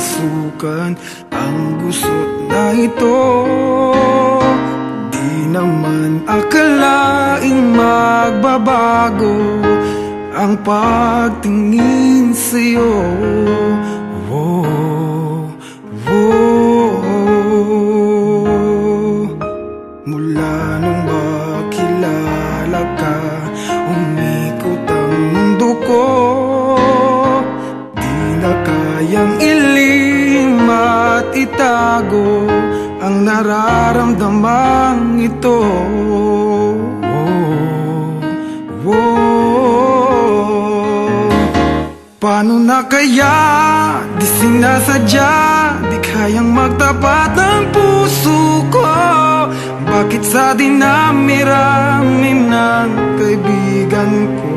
masukan ang gusot na ito. Di naman akalaing magbabago ang pagtingin sa'yo. Mula nung makilala ka, umikot ang mundo ko. Di na kayang ilim at itago ang nararamdamang ito. Paano na kaya? Di sinasadya, di kayang magtapat ang puso ko. Bakit sa dinami-rami ng kaibigan ko,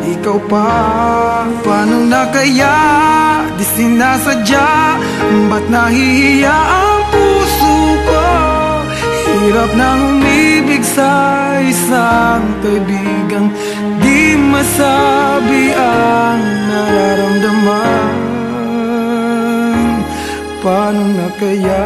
ikaw pa? Paano na kaya? Di sinasadya, ba't nahihiya ang puso ko? Hirap nang umibig sa isang kaibigan, di masabi ang nararamdaman. Paano na kaya?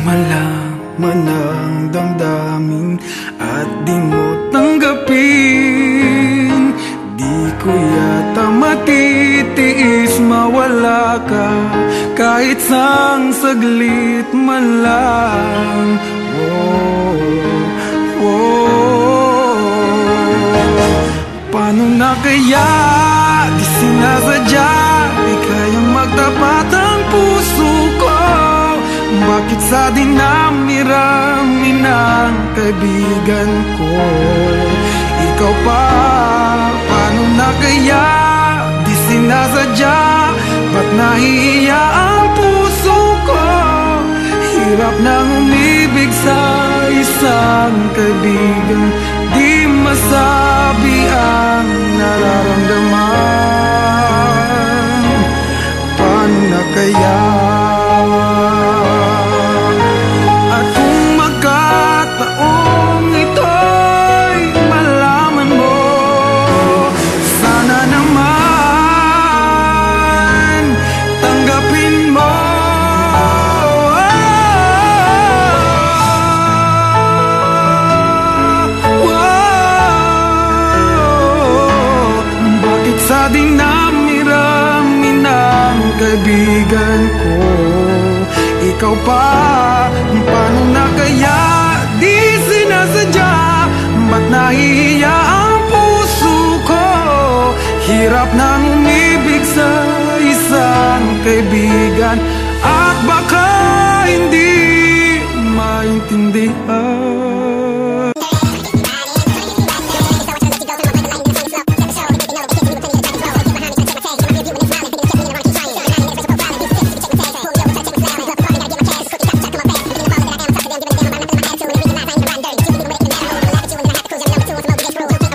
Malaman ang damdamin at di mo tanggapin, di ko yata matitiis mawala ka kahit sang saglit man lang. Paano na kaya? Di sinasadya, di kayang magtapat ang puso ko. Bakit sa dinami-rami ng kaibigan ko, ikaw pa? Paano na kaya? Di sinasadya, ba't nahihiya ang puso ko? Hirap nang umibig sa isang kaibigan, di masabi ang nararamdaman. Paano na kaya? Sa dinami-rami ng kaibigan ko, ikaw pa? Paano na kaya? Di sinasadya, ba't nahihiya ang puso ko? Hirap nang umibig sa isang kaibigan, at baka hindi maintindihan. Let's go.